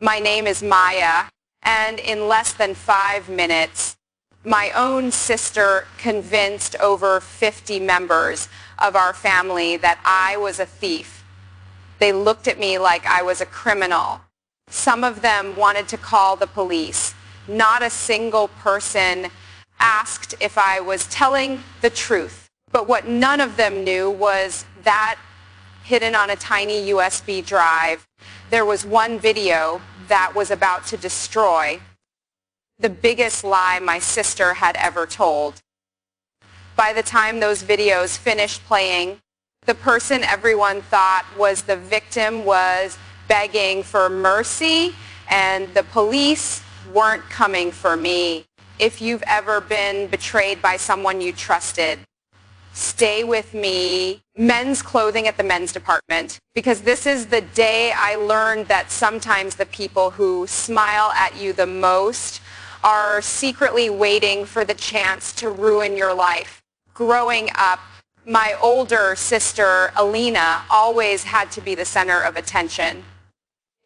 My name is Maya, and in less than 5 minutes, my own sister convinced over 50 members of our family that I was a thief. They looked at me like I was a criminal. Some of them wanted to call the police. Not a single person asked if I was telling the truth. But what none of them knew was that hidden on a tiny USB drive, there was one video that was about to destroy the biggest lie my sister had ever told. By the time those videos finished playing, the person everyone thought was the victim was begging for mercy, and the police weren't coming for me. If you've ever been betrayed by someone you trusted, stay with me. Men's clothing at the men's department, because this is the day I learned that sometimes the people who smile at you the most are secretly waiting for the chance to ruin your life. Growing up, my older sister, Alina, always had to be the center of attention.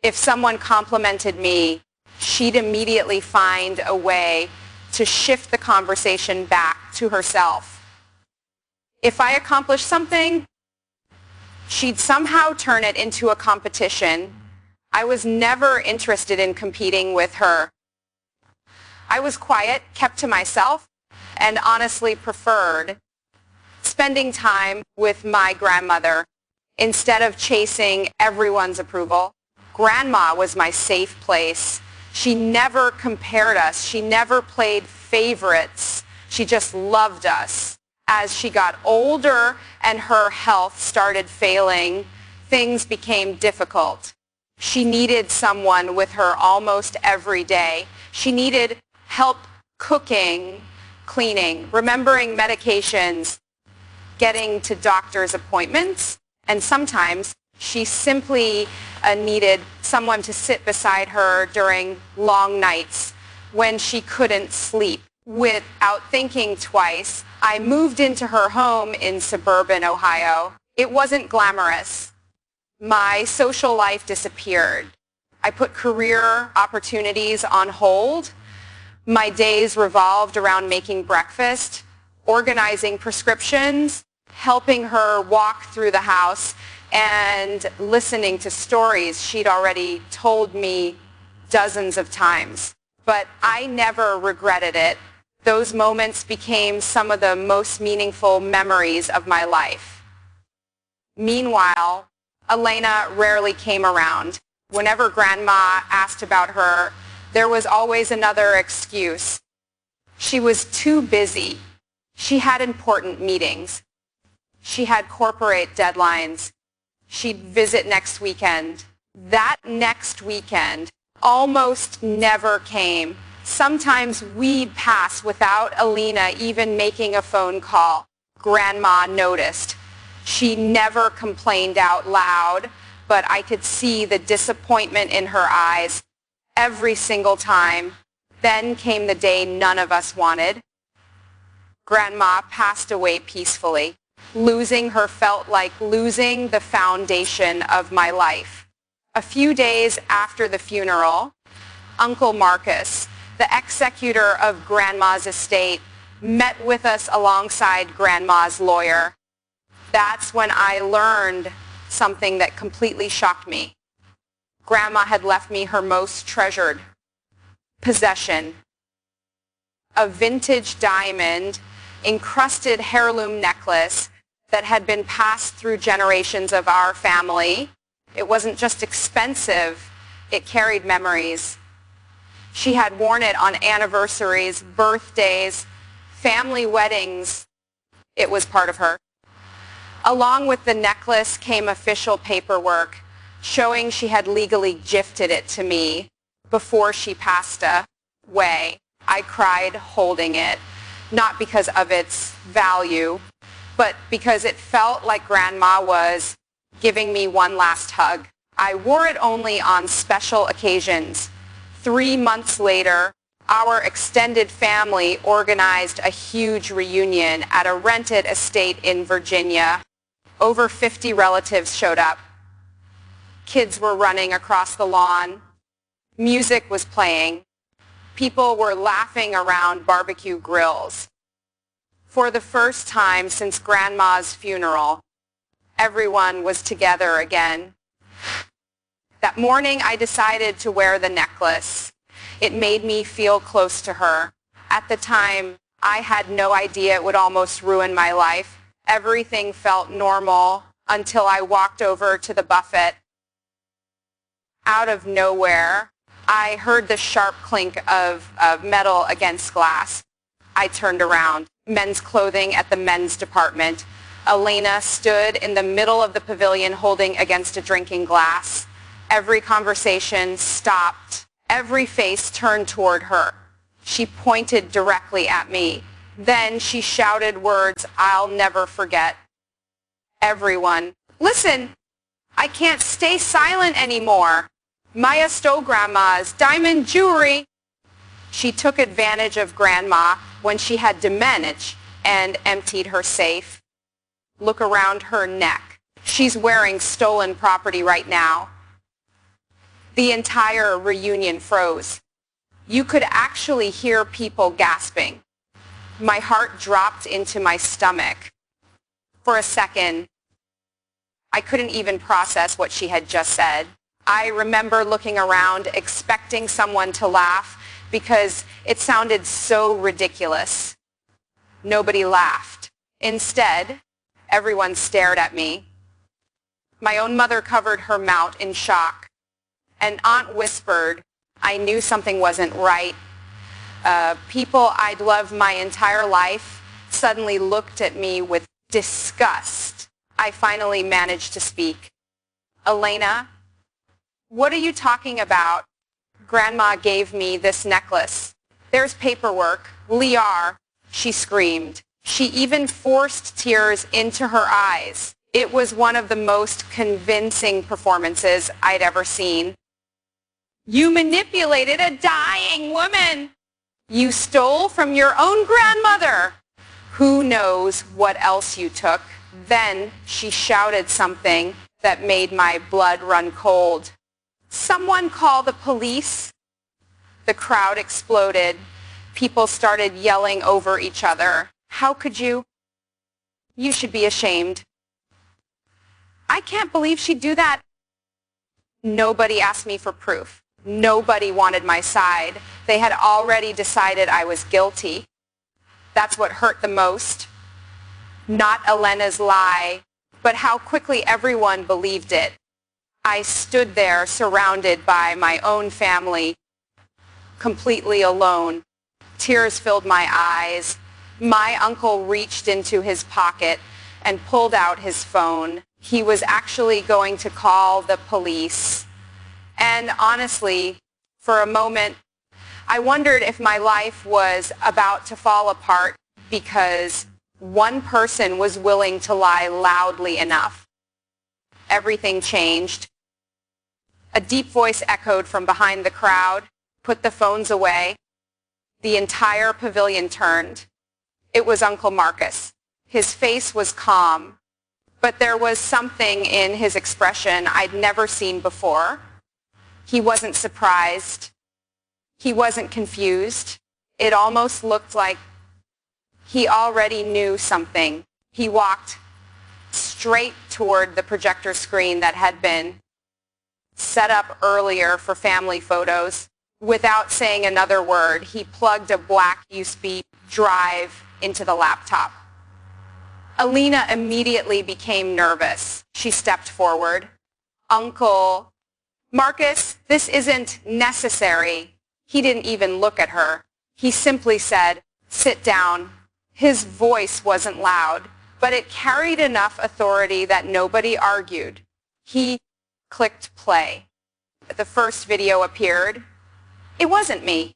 If someone complimented me, she'd immediately find a way to shift the conversation back to herself. If I accomplished something, she'd somehow turn it into a competition. I was never interested in competing with her. I was quiet, kept to myself, and honestly preferred spending time with my grandmother instead of chasing everyone's approval. Grandma was my safe place. She never compared us. She never played favorites. She just loved us. As she got older and her health started failing, things became difficult. She needed someone with her almost every day. She needed help cooking, cleaning, remembering medications, getting to doctor's appointments, and sometimes she simply needed someone to sit beside her during long nights when she couldn't sleep. Without thinking twice, I moved into her home in suburban Ohio. It wasn't glamorous. My social life disappeared. I put career opportunities on hold. My days revolved around making breakfast, organizing prescriptions, helping her walk through the house, and listening to stories she'd already told me dozens of times. But I never regretted it. Those moments became some of the most meaningful memories of my life. Meanwhile, Elena rarely came around. Whenever Grandma asked about her, there was always another excuse. She was too busy. She had important meetings. She had corporate deadlines. She'd visit next weekend. That next weekend almost never came. Sometimes we'd pass without Alina even making a phone call. Grandma noticed. She never complained out loud, but I could see the disappointment in her eyes every single time. Then came the day none of us wanted. Grandma passed away peacefully. Losing her felt like losing the foundation of my life. A few days after the funeral, Uncle Marcus, the executor of Grandma's estate, met with us alongside Grandma's lawyer. That's when I learned something that completely shocked me. Grandma had left me her most treasured possession, a vintage diamond encrusted heirloom necklace that had been passed through generations of our family. It wasn't just expensive, it carried memories. She had worn it on anniversaries, birthdays, family weddings. It was part of her. Along with the necklace came official paperwork showing she had legally gifted it to me before she passed away. I cried holding it, not because of its value, but because it felt like Grandma was giving me one last hug. I wore it only on special occasions. 3 months later, our extended family organized a huge reunion at a rented estate in Virginia. Over 50 relatives showed up. Kids were running across the lawn. Music was playing. People were laughing around barbecue grills. For the first time since Grandma's funeral, everyone was together again. That morning, I decided to wear the necklace. It made me feel close to her. At the time, I had no idea it would almost ruin my life. Everything felt normal until I walked over to the buffet. Out of nowhere, I heard the sharp clink of metal against glass. I turned around. Men's clothing at the men's department. Elena stood in the middle of the pavilion holding against a drinking glass. Every conversation stopped. Every face turned toward her. She pointed directly at me. Then she shouted words I'll never forget. Everyone, listen, I can't stay silent anymore. Maya stole Grandma's diamond jewelry. She took advantage of Grandma when she had dementia and emptied her safe. Look around her neck. She's wearing stolen property right now. The entire reunion froze. You could actually hear people gasping. My heart dropped into my stomach. For a second, I couldn't even process what she had just said. I remember looking around, expecting someone to laugh because it sounded so ridiculous. Nobody laughed. Instead, everyone stared at me. My own mother covered her mouth in shock. An aunt whispered, I knew something wasn't right. People I'd loved my entire life suddenly looked at me with disgust. I finally managed to speak. Elena, what are you talking about? Grandma gave me this necklace. There's paperwork. Liar, she screamed. She even forced tears into her eyes. It was one of the most convincing performances I'd ever seen. You manipulated a dying woman. You stole from your own grandmother. Who knows what else you took? Then she shouted something that made my blood run cold. Someone call the police. The crowd exploded. People started yelling over each other. How could you? You should be ashamed. I can't believe she'd do that. Nobody asked me for proof. Nobody wanted my side. They had already decided I was guilty. That's what hurt the most. Not Elena's lie, but how quickly everyone believed it. I stood there surrounded by my own family, completely alone. Tears filled my eyes. My uncle reached into his pocket and pulled out his phone. He was actually going to call the police. And honestly, for a moment, I wondered if my life was about to fall apart because one person was willing to lie loudly enough. Everything changed. A deep voice echoed from behind the crowd. Put the phones away. The entire pavilion turned. It was Uncle Marcus. His face was calm, but there was something in his expression I'd never seen before. He wasn't surprised. He wasn't confused. It almost looked like he already knew something. He walked straight toward the projector screen that had been set up earlier for family photos. Without saying another word, he plugged a black USB drive into the laptop. Elena immediately became nervous. She stepped forward. Uncle Marcus, this isn't necessary. He didn't even look at her. He simply said, sit down. His voice wasn't loud, but it carried enough authority that nobody argued. He clicked play. The first video appeared. It wasn't me.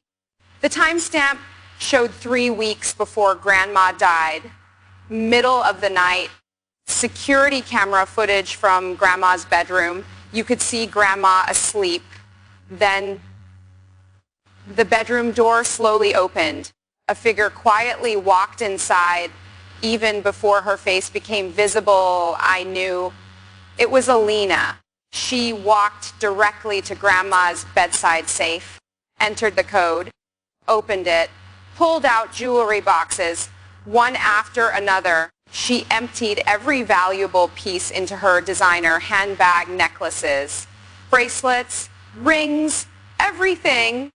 The timestamp showed 3 weeks before Grandma died. Middle of the night. Security camera footage from Grandma's bedroom. You could see Grandma asleep. Then the bedroom door slowly opened. A figure quietly walked inside. Even before her face became visible, I knew it was Elena. She walked directly to Grandma's bedside safe, entered the code, opened it, pulled out jewelry boxes, one after another. She emptied every valuable piece into her designer handbag, necklaces, bracelets, rings, everything.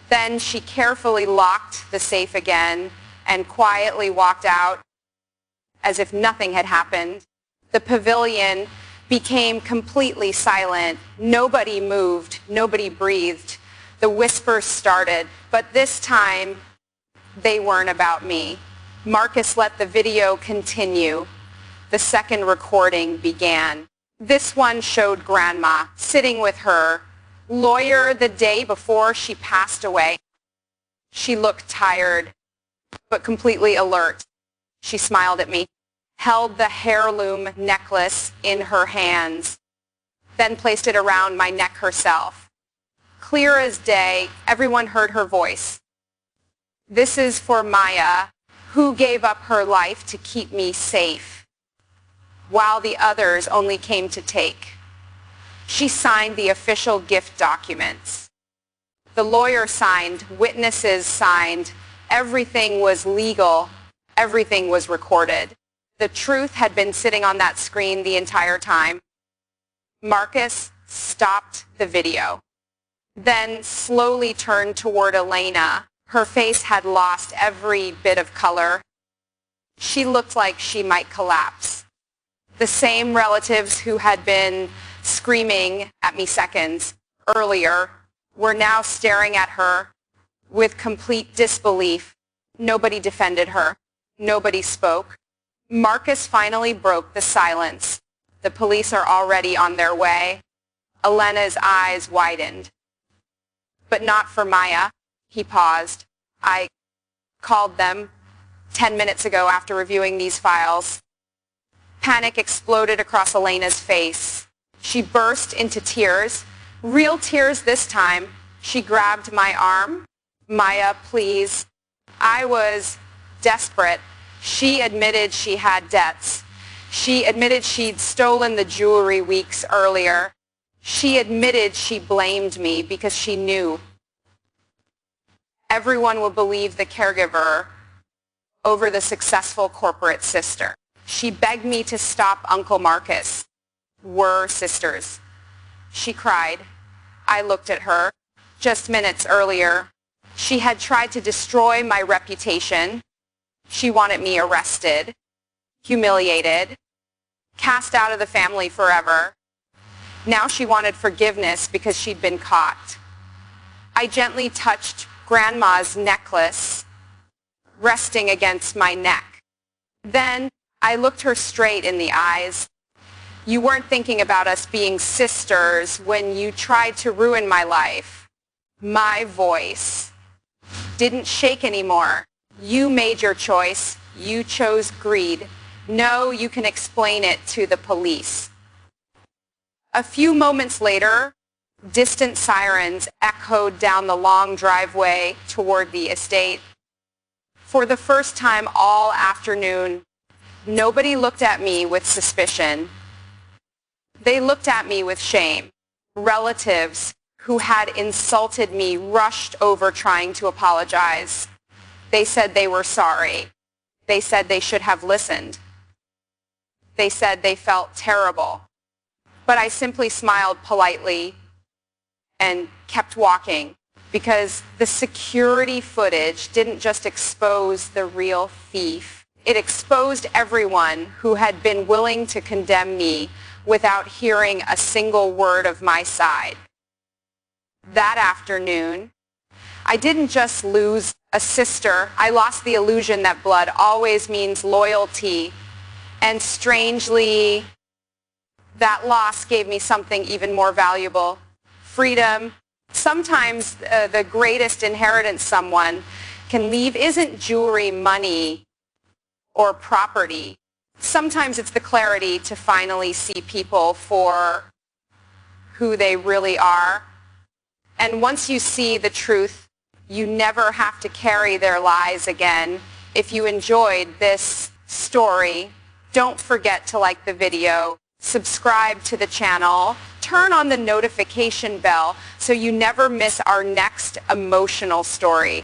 Then she carefully locked the safe again and quietly walked out as if nothing had happened. The pavilion became completely silent. Nobody moved. Nobody breathed. The whispers started, but this time they weren't about me. Marcus let the video continue. The second recording began. This one showed Grandma sitting with her lawyer the day before she passed away. She looked tired, but completely alert. She smiled at me, held the heirloom necklace in her hands, then placed it around my neck herself. Clear as day, everyone heard her voice. This is for Maya, who gave up her life to keep me safe, while the others only came to take. She signed the official gift documents. The lawyer signed, witnesses signed, everything was legal, everything was recorded. The truth had been sitting on that screen the entire time. Marcus stopped the video, then slowly turned toward Elena. Her face had lost every bit of color. She looked like she might collapse. The same relatives who had been screaming at me seconds earlier were now staring at her with complete disbelief. Nobody defended her. Nobody spoke. Marcus finally broke the silence. The police are already on their way. Elena's eyes widened. But not for Maya. He paused. I called them 10 minutes ago after reviewing these files. Panic exploded across Elena's face. She burst into tears, real tears this time. She grabbed my arm. Maya, please. I was desperate. She admitted she had debts. She admitted she'd stolen the jewelry weeks earlier. She admitted she blamed me because she knew. Everyone will believe the caregiver over the successful corporate sister. She begged me to stop Uncle Marcus. We're sisters. She cried. I looked at her. Just minutes earlier, she had tried to destroy my reputation. She wanted me arrested, humiliated, cast out of the family forever. Now she wanted forgiveness because she'd been caught. I gently touched Grandma's necklace, resting against my neck. Then I looked her straight in the eyes. You weren't thinking about us being sisters when you tried to ruin my life. My voice didn't shake anymore. You made your choice. You chose greed. No, you can explain it to the police. A few moments later, distant sirens echoed down the long driveway toward the estate. For the first time all afternoon, nobody looked at me with suspicion. They looked at me with shame. Relatives who had insulted me rushed over trying to apologize. They said they were sorry. They said they should have listened. They said they felt terrible. But I simply smiled politely and kept walking because the security footage didn't just expose the real thief. It exposed everyone who had been willing to condemn me without hearing a single word of my side. That afternoon, I didn't just lose a sister. I lost the illusion that blood always means loyalty. And strangely, that loss gave me something even more valuable. Freedom. Sometimes the greatest inheritance someone can leave isn't jewelry, money, or property. Sometimes it's the clarity to finally see people for who they really are. And once you see the truth, you never have to carry their lies again. If you enjoyed this story, don't forget to like the video, subscribe to the channel, turn on the notification bell so you never miss our next emotional story.